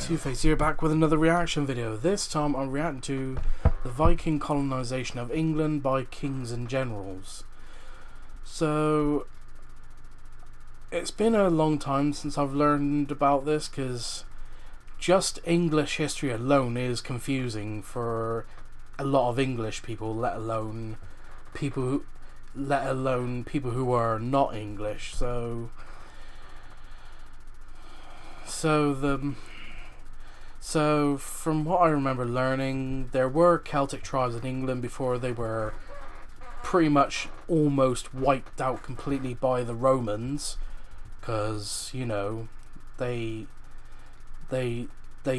Two-Face here, back with another reaction video. This time I'm reacting to the Viking Colonization of England by Kings and Generals. So it's been a long time since I've learned about this, because just English history alone is confusing for a lot of English people, let alone people who are not English. So from what I remember learning, there were Celtic tribes in England before they were pretty much almost wiped out completely by the Romans, because, you know, they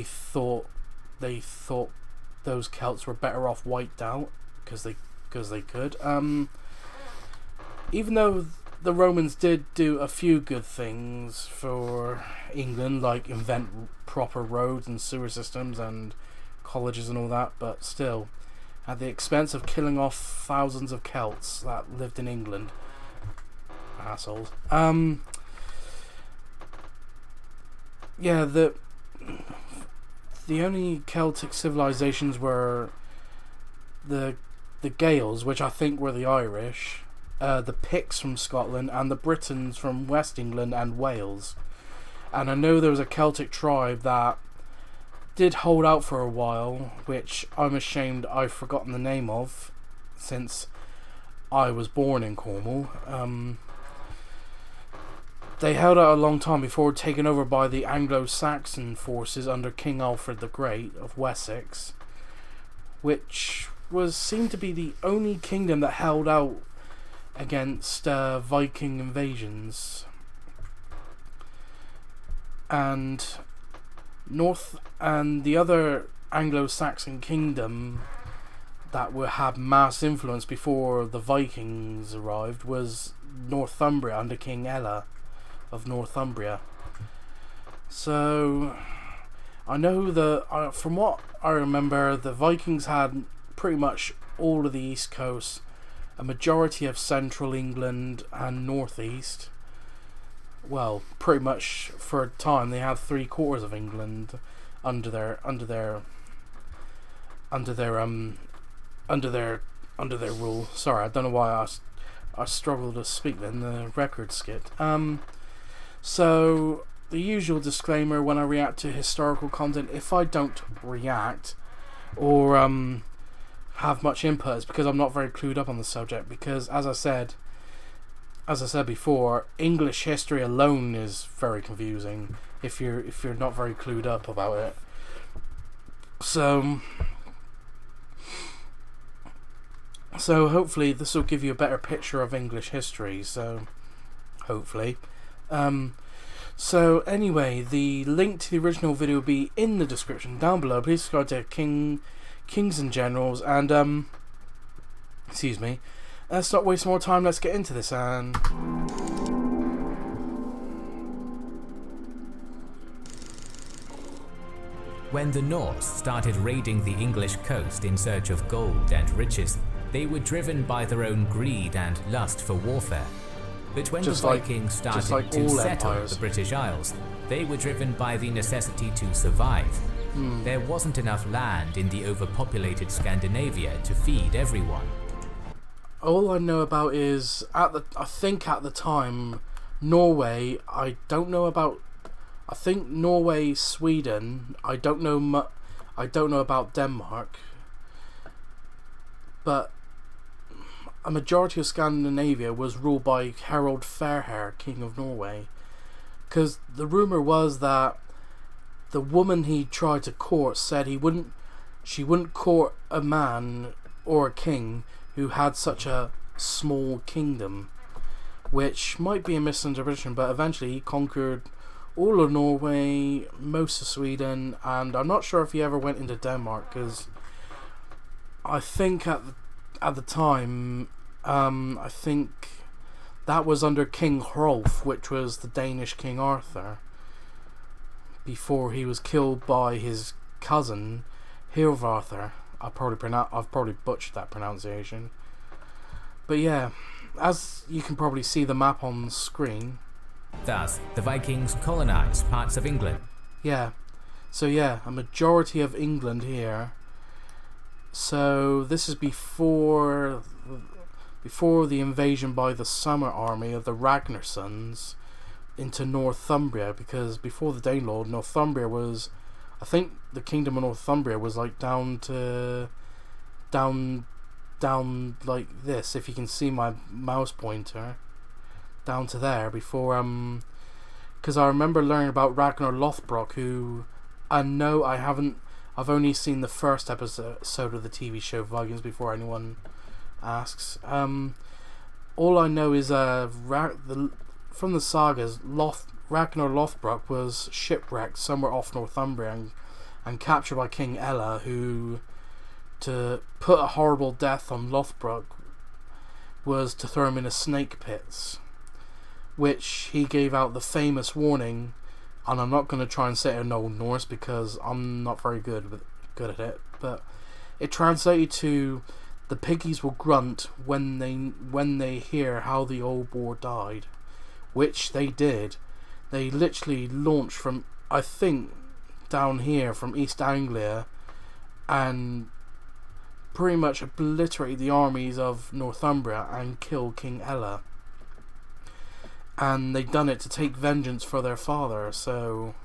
thought those Celts were better off wiped out because they could. Even though the Romans did do a few good things for England, like invent proper roads and sewer systems and colleges and all that, but still, at the expense of killing off thousands of Celts that lived in England. Assholes. Yeah, the only Celtic civilizations were the Gaels, which I think were the Irish, the Picts from Scotland, and the Britons from West England and Wales. And I know there was a Celtic tribe that did hold out for a while, which I'm ashamed I've forgotten the name of, since I was born in Cornwall. They held out a long time before taken over by the Anglo-Saxon forces under King Alfred the Great of Wessex, which seemed to be the only kingdom that held out against Viking invasions. And the other Anglo-Saxon kingdom that would have mass influence before the Vikings arrived was Northumbria under King Ella of Northumbria. So I know from what I remember, the Vikings had pretty much all of the East Coast, a majority of central England and northeast. Well, pretty much for a time they had 3/4 of England under their rule. Sorry, I don't know why I struggle to speak then. The record skipped. So the usual disclaimer when I react to historical content: if I don't react or have much input, it's because I'm not very clued up on the subject. Because as I said before, English history alone is very confusing if you're not very clued up about it. So hopefully this will give you a better picture of English history. So hopefully. So anyway, the link to the original video will be in the description down below. Please subscribe to Kings and Generals, and excuse me. Let's not waste more time, let's get into this. And when the Norse started raiding the English coast in search of gold and riches, they were driven by their own greed and lust for warfare. But when the Vikings started to settle the British Isles, they were driven by the necessity to survive. There wasn't enough land in the overpopulated Scandinavia to feed everyone. All I know about is I think at the time Norway. I don't know about. I think Norway, Sweden. I don't know about Denmark. But a majority of Scandinavia was ruled by Harald Fairhair, King of Norway. Because the rumor was that the woman he tried to court said she wouldn't court a man or a king who had such a small kingdom, which might be a misinterpretation, but eventually he conquered all of Norway, most of Sweden, and I'm not sure if he ever went into Denmark, because I think at the time, I think that was under King Hrolf, which was the Danish King Arthur, before he was killed by his cousin Hilvarthr. I've probably butchered that pronunciation. But yeah, as you can probably see the map on the screen. Thus, the Vikings colonized parts of England. Yeah. So yeah, a majority of England here. So this is before the invasion by the Summer Army of the Ragnarsons into Northumbria, because before the Danelaw, Northumbria was, I think the Kingdom of Northumbria was like down like this, if you can see my mouse pointer, down to there before because I remember learning about Ragnar Lothbrok, who I know I've only seen the first episode of the TV show Vikings before anyone asks. All I know is from the sagas, Ragnar Lothbrok was shipwrecked somewhere off Northumbria and captured by King Ella, who, to put a horrible death on Lothbrok, was to throw him in a snake pits, which he gave out the famous warning, and I'm not going to try and say it in Old Norse because I'm not very good at it, but it translated to, the piggies will grunt when they hear how the old boar died, which they did. They literally launched from, I think, down here from East Anglia and pretty much obliterated the armies of Northumbria and killed King Ella. And they'd done it to take vengeance for their father. So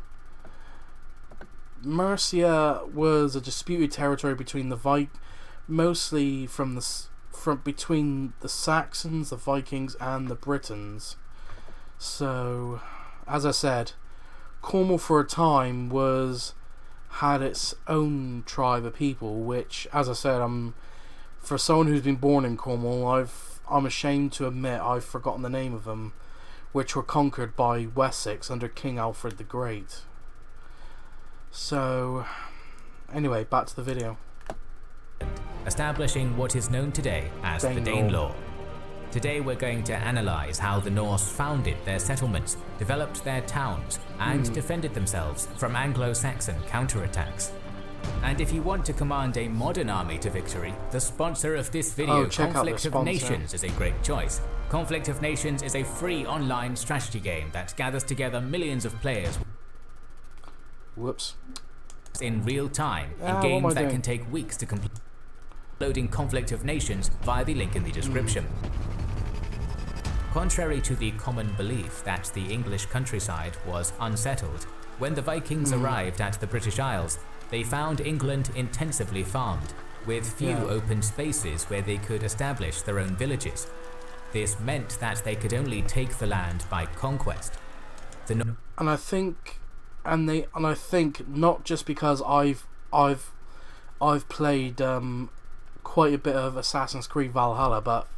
Mercia was a disputed territory between mostly between the Saxons, the Vikings, and the Britons. So, as I said, Cornwall for a time had its own tribe of people, which, as I said, for someone who's been born in Cornwall, I'm ashamed to admit I've forgotten the name of them, which were conquered by Wessex under King Alfred the Great. So, anyway, back to the video. Establishing what is known today as the Danelaw. Today we're going to analyze how the Norse founded their settlements, developed their towns, and defended themselves from Anglo-Saxon counterattacks. And if you want to command a modern army to victory, the sponsor of this video, Conflict of Nations, is a great choice. Conflict of Nations is a free online strategy game that gathers together millions of players in real time in games that can take weeks to complete. Loading Conflict of Nations via the link in the description. Contrary to the common belief that the English countryside was unsettled, when the Vikings arrived at the British Isles, they found England intensively farmed, with few open spaces where they could establish their own villages. This meant that they could only take the land by conquest. I think not just because I've played quite a bit of Assassin's Creed Valhalla, but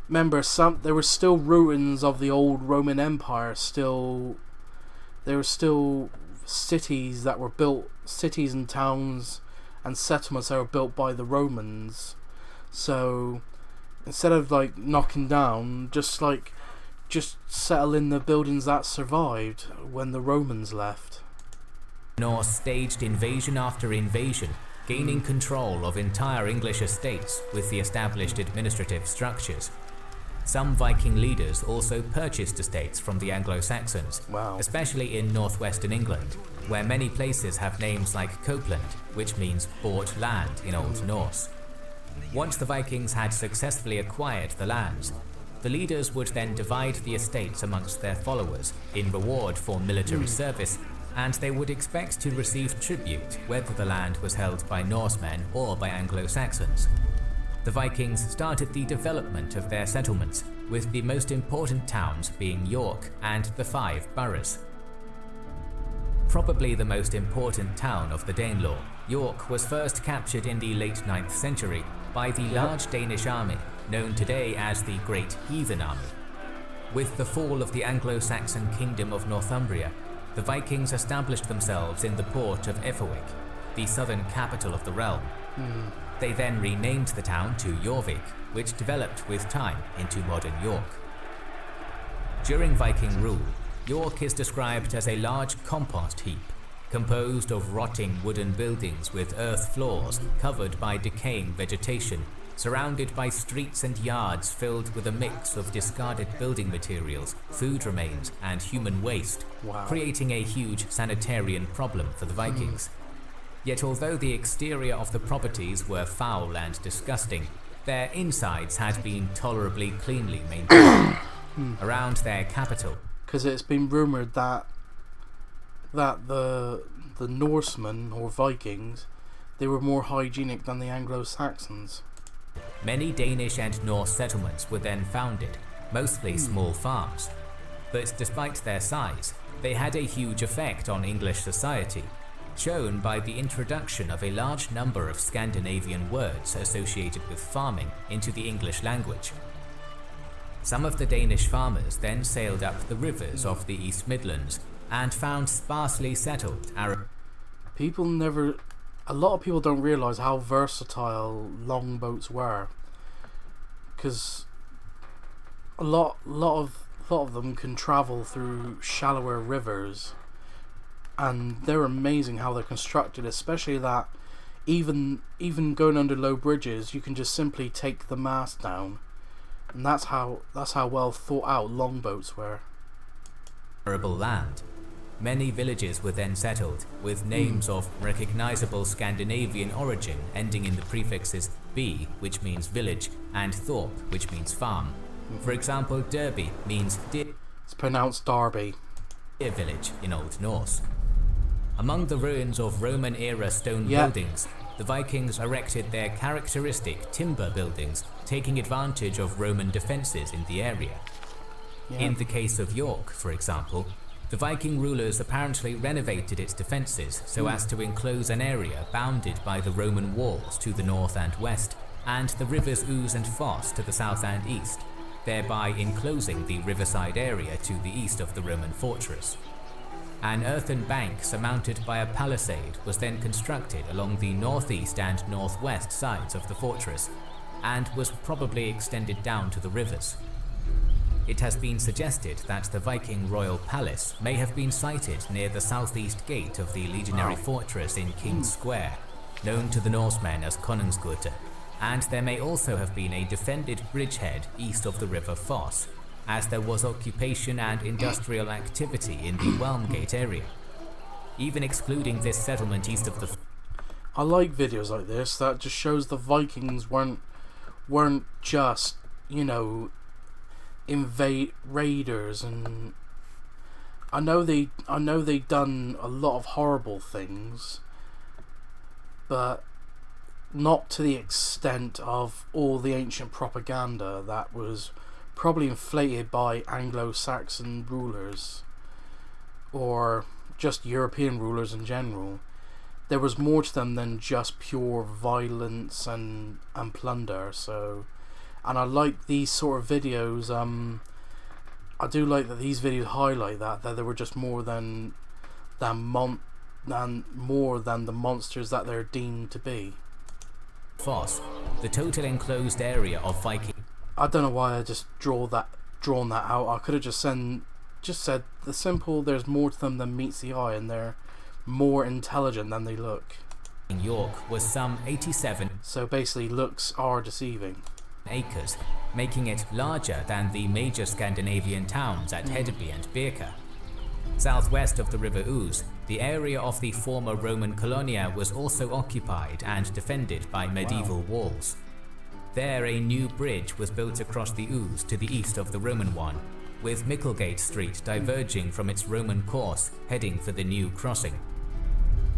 remember, there were still ruins of the old Roman Empire. There were still cities that were built, cities and towns and settlements that were built by the Romans. So instead of like knocking down, just settle in the buildings that survived when the Romans left. Norse staged invasion after invasion, gaining control of entire English estates with the established administrative structures. Some Viking leaders also purchased estates from the Anglo-Saxons, especially in northwestern England, where many places have names like Copeland, which means bought land in Old Norse. Once the Vikings had successfully acquired the lands, the leaders would then divide the estates amongst their followers in reward for military service, and they would expect to receive tribute whether the land was held by Norsemen or by Anglo-Saxons. The Vikings started the development of their settlements, with the most important towns being York and the 5 boroughs. Probably the most important town of the Danelaw, York was first captured in the late 9th century by the large Danish army, known today as the Great Heathen Army. With the fall of the Anglo-Saxon Kingdom of Northumbria, the Vikings established themselves in the port of Effelwick, the southern capital of the realm. They then renamed the town to Jorvik, which developed with time into modern York. During Viking rule, York is described as a large compost heap. composed of rotting wooden buildings with earth floors covered by decaying vegetation, surrounded by streets and yards filled with a mix of discarded building materials, food remains, and human waste, creating a huge sanitarian problem for the Vikings. Yet although the exterior of the properties were foul and disgusting, their insides had been tolerably cleanly maintained. Around their capital, because it's been rumoured that the Norsemen or Vikings, they were more hygienic than the Anglo-Saxons. Many Danish and Norse settlements were then founded, mostly small farms. But despite their size, they had a huge effect on English society, shown by the introduction of a large number of Scandinavian words associated with farming into the English language. Some of the Danish farmers then sailed up the rivers of the East Midlands and found sparsely settled Arab. A lot of people don't realise how versatile longboats were, because a lot of them can travel through shallower rivers, and they're amazing how they're constructed. Especially that even going under low bridges, you can just simply take the mast down, and that's how well thought out longboats were. Arable land. Many villages were then settled, with names of recognizable Scandinavian origin ending in the prefixes "by", which means village, and "thorp", which means farm. For example, Derby means deer. It's pronounced Derby. Deer village in Old Norse. Among the ruins of Roman-era stone buildings, the Vikings erected their characteristic timber buildings, taking advantage of Roman defenses in the area. In the case of York, for example, the Viking rulers apparently renovated its defences so as to enclose an area bounded by the Roman walls to the north and west, and the rivers Ouse and Foss to the south and east, thereby enclosing the riverside area to the east of the Roman fortress. An earthen bank surmounted by a palisade was then constructed along the northeast and northwest sides of the fortress, and was probably extended down to the rivers. It has been suggested that the Viking royal palace may have been sited near the southeast gate of the legionary fortress in King's Square, known to the Norsemen as Konungsgata, and there may also have been a defended bridgehead east of the river Foss, as there was occupation and industrial activity in the Welmgate area. Even excluding this settlement east of the... I like videos like this that just shows the Vikings weren't just, raiders, and I know they done a lot of horrible things, but not to the extent of all the ancient propaganda that was probably inflated by Anglo-Saxon rulers or just European rulers in general. There was more to them than just pure violence and plunder. So, and I like these sort of videos. I do like that these videos highlight that there were just more than the monsters that they're deemed to be. Foss, the total enclosed area of Viking. I don't know why I just drawn that out. I could have just said the simple. There's more to them than meets the eye, and they're more intelligent than they look. York was some 87. So basically, looks are deceiving. Acres, making it larger than the major Scandinavian towns at Hedeby and Birka. Southwest of the River Ouse, the area of the former Roman Colonia was also occupied and defended by medieval walls. There a new bridge was built across the Ouse to the east of the Roman one, with Micklegate Street diverging from its Roman course, heading for the new crossing.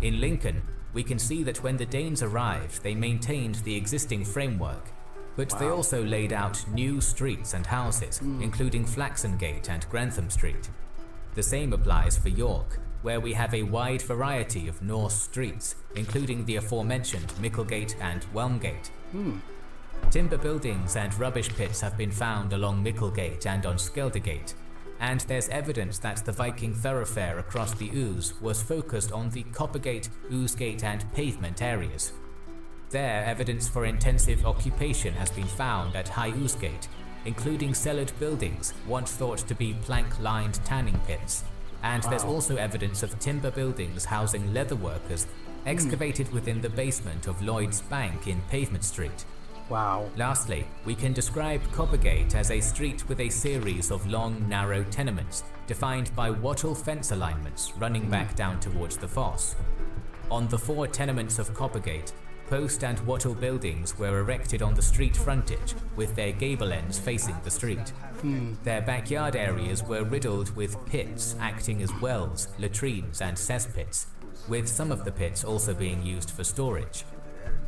In Lincoln, we can see that when the Danes arrived, they maintained the existing framework, but they also laid out new streets and houses, including Flaxengate and Grantham Street. The same applies for York, where we have a wide variety of Norse streets, including the aforementioned Micklegate and Welmgate. Timber buildings and rubbish pits have been found along Micklegate and on Skeldegate, and there's evidence that the Viking thoroughfare across the Ouse was focused on the Coppergate, Ousegate and Pavement areas. There, evidence for intensive occupation has been found at High Ousegate, including cellared buildings once thought to be plank-lined tanning pits, and there's also evidence of timber buildings housing leather workers excavated within the basement of Lloyd's Bank in Pavement Street. Wow. Lastly, we can describe Coppergate as a street with a series of long, narrow tenements defined by wattle fence alignments running back down towards the fosse. On the 4 tenements of Coppergate, post and wattle buildings were erected on the street frontage with their gable ends facing the street. Their backyard areas were riddled with pits acting as wells, latrines and cesspits, with some of the pits also being used for storage.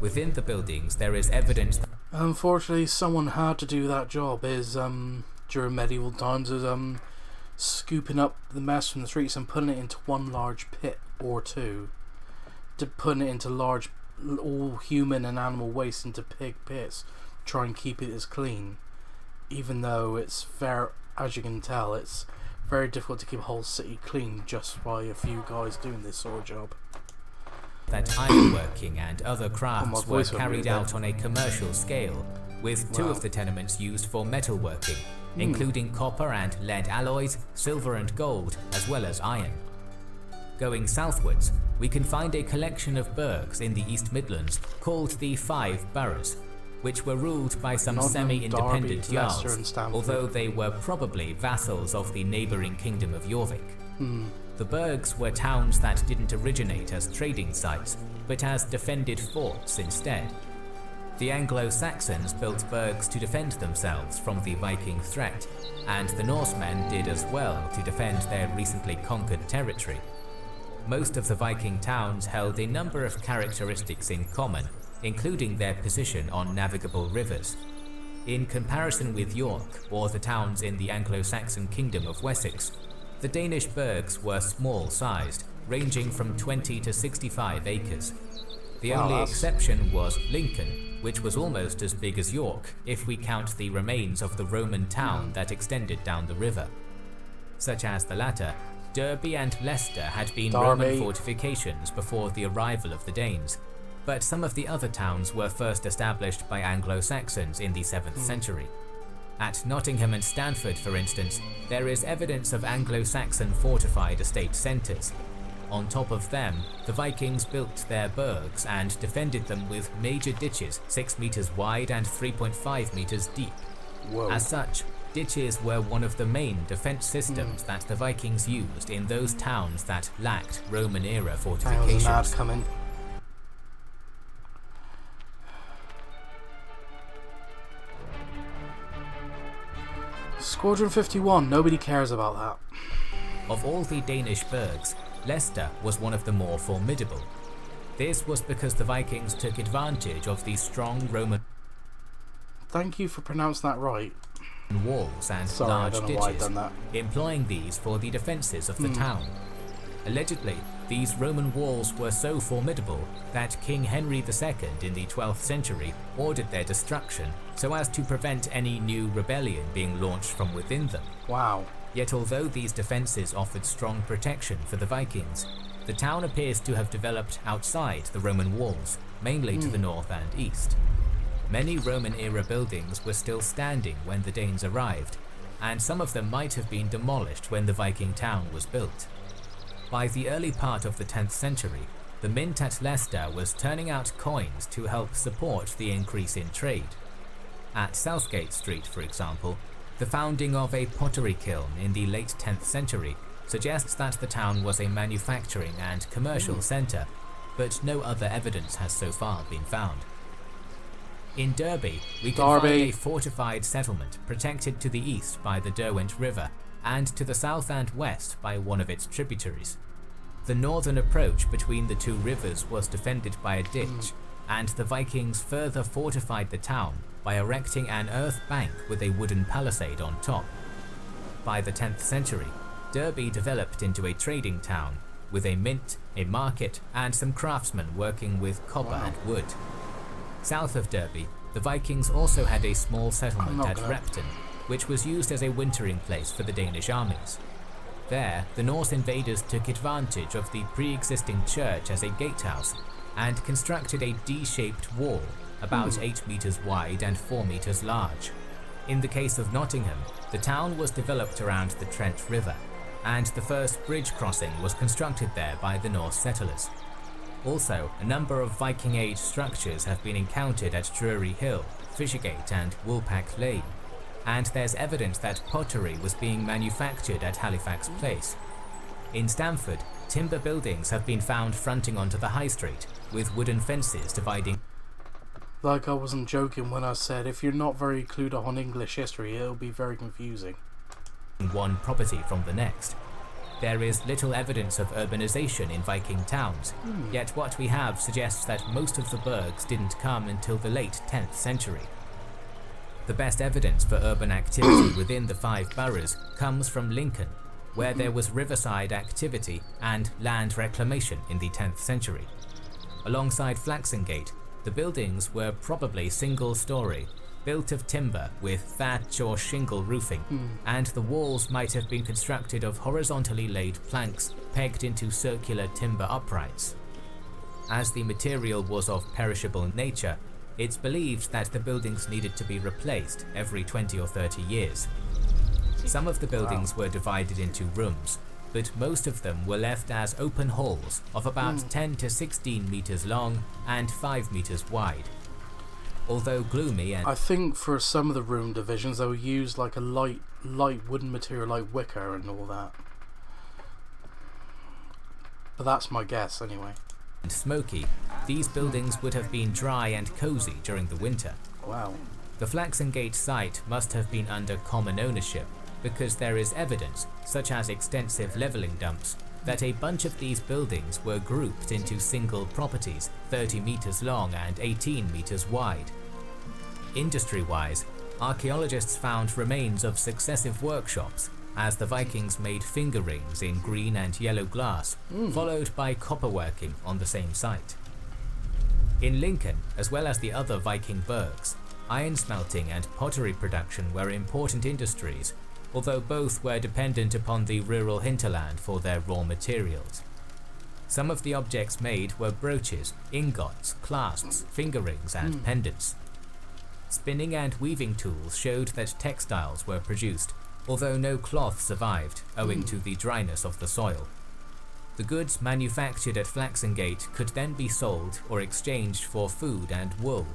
Within the buildings there is evidence that unfortunately someone had to do that job during medieval times scooping up the mess from the streets and putting it into one large pit or two, to putting it into large all human and animal waste into pig pits, try and keep it as clean, even though it's fair, as you can tell, it's very difficult to keep a whole city clean just by a few guys doing this sort of job. That ironworking and other crafts were carried out on a commercial scale, with 2 of the tenements used for metalworking, including copper and lead alloys, silver and gold, as well as iron. Going southwards, we can find a collection of burghs in the East Midlands called the 5 Boroughs, which were ruled by some semi-independent jarls, although they were probably vassals of the neighbouring kingdom of Jorvik. The burghs were towns that didn't originate as trading sites, but as defended forts instead. The Anglo-Saxons built burghs to defend themselves from the Viking threat, and the Norsemen did as well to defend their recently conquered territory. Most of the Viking towns held a number of characteristics in common, including their position on navigable rivers. In comparison with York, or the towns in the Anglo-Saxon kingdom of Wessex, the Danish burghs were small-sized, ranging from 20 to 65 acres. The only exception was Lincoln, which was almost as big as York if we count the remains of the Roman town that extended down the river. Such as the latter, Derby and Leicester had been Roman fortifications before the arrival of the Danes, but some of the other towns were first established by Anglo-Saxons in the 7th century. At Nottingham and Stanford, for instance, there is evidence of Anglo-Saxon fortified estate centres. On top of them, the Vikings built their burghs and defended them with major ditches 6 meters wide and 3.5 meters deep. Whoa. As such, ditches were one of the main defence systems that the Vikings used in those towns that lacked Roman-era fortifications. Squadron 51, nobody cares about that. Of all the Danish burghs, Leicester was one of the more formidable. This was because the Vikings took advantage of the strong Roman Thank you for pronouncing that right. walls and large ditches, employing these for the defences of the town. Allegedly, these Roman walls were so formidable that King Henry II in the 12th century ordered their destruction so as to prevent any new rebellion being launched from within them. Wow. Yet although these defences offered strong protection for the Vikings, the town appears to have developed outside the Roman walls, mainly to the north and east. Many Roman-era buildings were still standing when the Danes arrived, and some of them might have been demolished when the Viking town was built. By the early part of the 10th century, the mint at Leicester was turning out coins to help support the increase in trade. At Southgate Street, for example, the founding of a pottery kiln in the late 10th century suggests that the town was a manufacturing and commercial centre, but no other evidence has so far been found. In Derby, we can find a fortified settlement protected to the east by the Derwent River and to the south and west by one of its tributaries. The northern approach between the two rivers was defended by a ditch, and the Vikings further fortified the town by erecting an earth bank with a wooden palisade on top. By the 10th century, Derby developed into a trading town, with a mint, a market, and some craftsmen working with copper and wood. South of Derby, the Vikings also had a small settlement at Repton, which was used as a wintering place for the Danish armies. There, the Norse invaders took advantage of the pre-existing church as a gatehouse and constructed a D-shaped wall about 8 meters wide and 4 meters large. In the case of Nottingham, the town was developed around the Trent River, and the first bridge crossing was constructed there by the Norse settlers. Also, a number of Viking Age structures have been encountered at Drury Hill, Fishergate and Woolpack Lane, and there's evidence that pottery was being manufactured at Halifax Place. In Stamford, timber buildings have been found fronting onto the high street, with wooden fences dividing. Like, I wasn't joking when I said if you're not very clued up on English history, it'll be very confusing. One property from the next. There is little evidence of urbanization in Viking towns, yet what we have suggests that most of the burghs didn't come until the late 10th century. The best evidence for urban activity within the 5 boroughs comes from Lincoln, where there was riverside activity and land reclamation in the 10th century. Alongside Flaxengate, the buildings were probably single-story, built of timber with thatch or shingle roofing, and the walls might have been constructed of horizontally laid planks pegged into circular timber uprights. As the material was of perishable nature, it's believed that the buildings needed to be replaced every 20 or 30 years. Some of the buildings were divided into rooms, but most of them were left as open halls of about 10 to 16 meters long and 5 meters wide. Although gloomy and... I think for some of the room divisions they would use like a light wooden material like wicker and all that. But that's my guess anyway. And smoky, these buildings would have been dry and cozy during the winter. Wow. The Flaxengate site must have been under common ownership, because there is evidence, such as extensive levelling dumps, that a bunch of these buildings were grouped into single properties 30 meters long and 18 meters wide. Industry-wise, archaeologists found remains of successive workshops, as the Vikings made finger rings in green and yellow glass, followed by copperworking on the same site. In Lincoln, as well as the other Viking burghs, iron smelting and pottery production were important industries, although both were dependent upon the rural hinterland for their raw materials. Some of the objects made were brooches, ingots, clasps, finger rings, and pendants. Spinning and weaving tools showed that textiles were produced, although no cloth survived, owing to the dryness of the soil. The goods manufactured at Flaxengate could then be sold or exchanged for food and wool.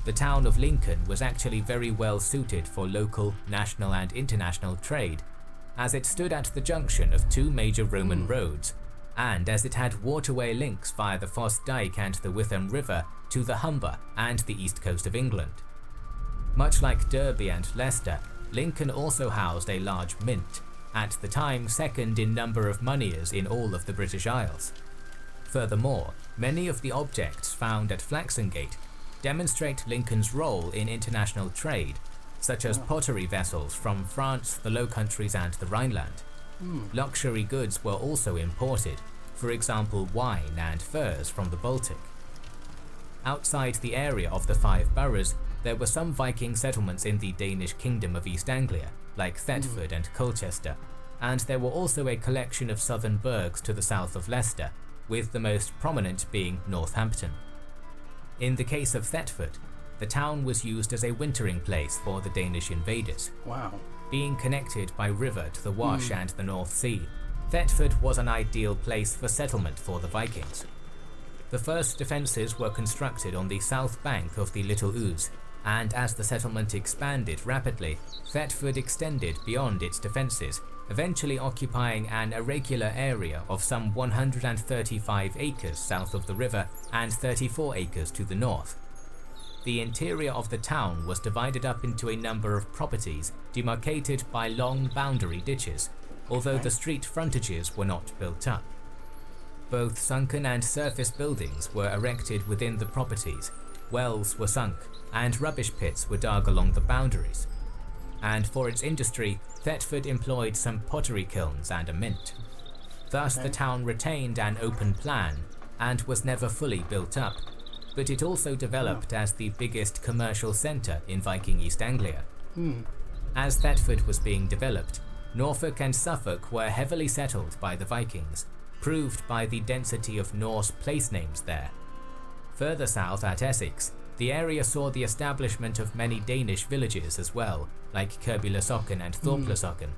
The town of Lincoln was actually very well suited for local, national and international trade, as it stood at the junction of 2 major Roman roads, and as it had waterway links via the Foss Dyke and the Witham River to the Humber and the east coast of England. Much like Derby and Leicester, Lincoln also housed a large mint, at the time second in number of moneyers in all of the British Isles. Furthermore, many of the objects found at Flaxengate demonstrate Lincoln's role in international trade, such as pottery vessels from France, the Low Countries and the Rhineland. Luxury goods were also imported, for example wine and furs from the Baltic. Outside the area of the 5 boroughs, there were some Viking settlements in the Danish kingdom of East Anglia, like Thetford and Colchester, and there were also a collection of southern burghs to the south of Leicester, with the most prominent being Northampton. In the case of Thetford, the town was used as a wintering place for the Danish invaders. Wow. Being connected by river to the Wash and the North Sea, Thetford was an ideal place for settlement for the Vikings. The first defences were constructed on the south bank of the Little Ouse, and as the settlement expanded rapidly, Thetford extended beyond its defences, eventually occupying an irregular area of some 135 acres south of the river and 34 acres to the north. The interior of the town was divided up into a number of properties demarcated by long boundary ditches, although the street frontages were not built up. Both sunken and surface buildings were erected within the properties, wells were sunk, and rubbish pits were dug along the boundaries. And for its industry, Thetford employed some pottery kilns and a mint. Thus the town retained an open plan and was never fully built up, but it also developed as the biggest commercial centre in Viking East Anglia. As Thetford was being developed, Norfolk and Suffolk were heavily settled by the Vikings, proved by the density of Norse place names there. Further south at Essex, the area saw the establishment of many Danish villages as well, like Kirby-le-Socken and Thorpe-le-Socken.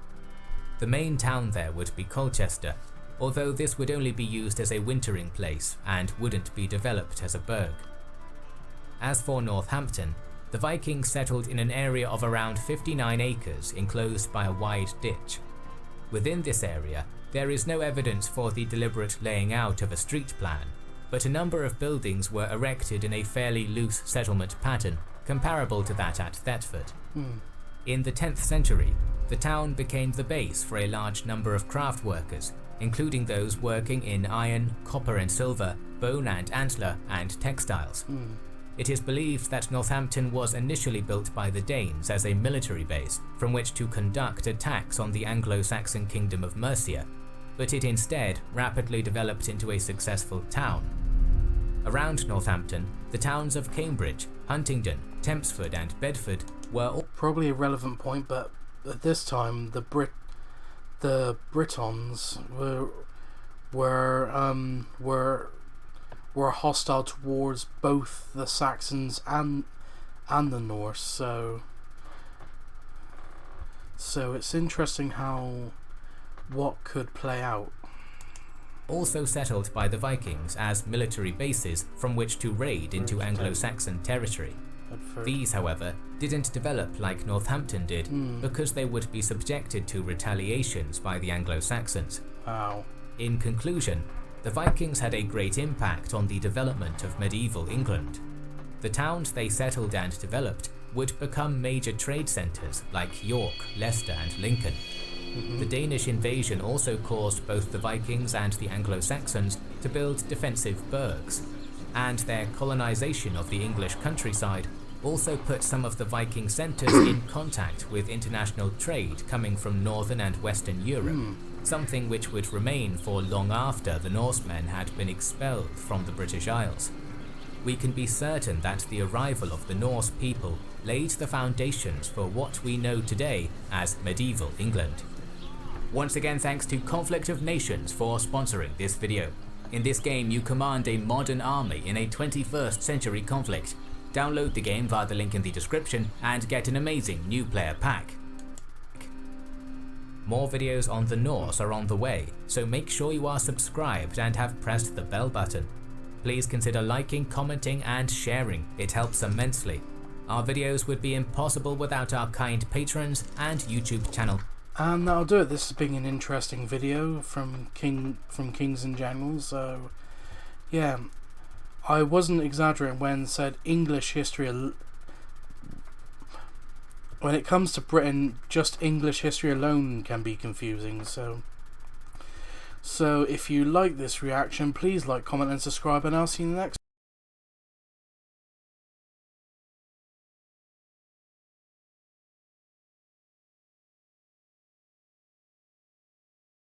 The main town there would be Colchester, although this would only be used as a wintering place and wouldn't be developed as a burg. As for Northampton, the Vikings settled in an area of around 59 acres enclosed by a wide ditch. Within this area, there is no evidence for the deliberate laying out of a street plan, but a number of buildings were erected in a fairly loose settlement pattern comparable to that at Thetford. In the 10th century, the town became the base for a large number of craft workers, including those working in iron, copper and silver, bone and antler, and textiles. It is believed that Northampton was initially built by the Danes as a military base from which to conduct attacks on the Anglo-Saxon kingdom of Mercia, but it instead rapidly developed into a successful town. Around Northampton, the towns of Cambridge, Huntingdon, Tempsford and Bedford were all probably a relevant point, but at this time the Britons were hostile towards both the Saxons and the Norse, so it's interesting what could play out. Also settled by the Vikings as military bases from which to raid into Anglo-Saxon territory. These, however, didn't develop like Northampton did because they would be subjected to retaliations by the Anglo-Saxons. Wow. In conclusion, the Vikings had a great impact on the development of medieval England. The towns they settled and developed would become major trade centres like York, Leicester and Lincoln. The Danish invasion also caused both the Vikings and the Anglo-Saxons to build defensive burgs, and their colonization of the English countryside also put some of the Viking centres in contact with international trade coming from northern and western Europe, something which would remain for long after the Norsemen had been expelled from the British Isles. We can be certain that the arrival of the Norse people laid the foundations for what we know today as medieval England. Once again, thanks to Conflict of Nations for sponsoring this video. In this game, you command a modern army in a 21st century conflict. Download the game via the link in the description and get an amazing new player pack. More videos on the Norse are on the way, so make sure you are subscribed and have pressed the bell button. Please consider liking, commenting and sharing, it helps immensely. Our videos would be impossible without our kind patrons and YouTube channel. And that'll do it. This has been an interesting video from Kings and Generals. So, yeah, I wasn't exaggerating when said English history. When it comes to Britain, just English history alone can be confusing. So if you like this reaction, please like, comment, and subscribe, and I'll see you in the next.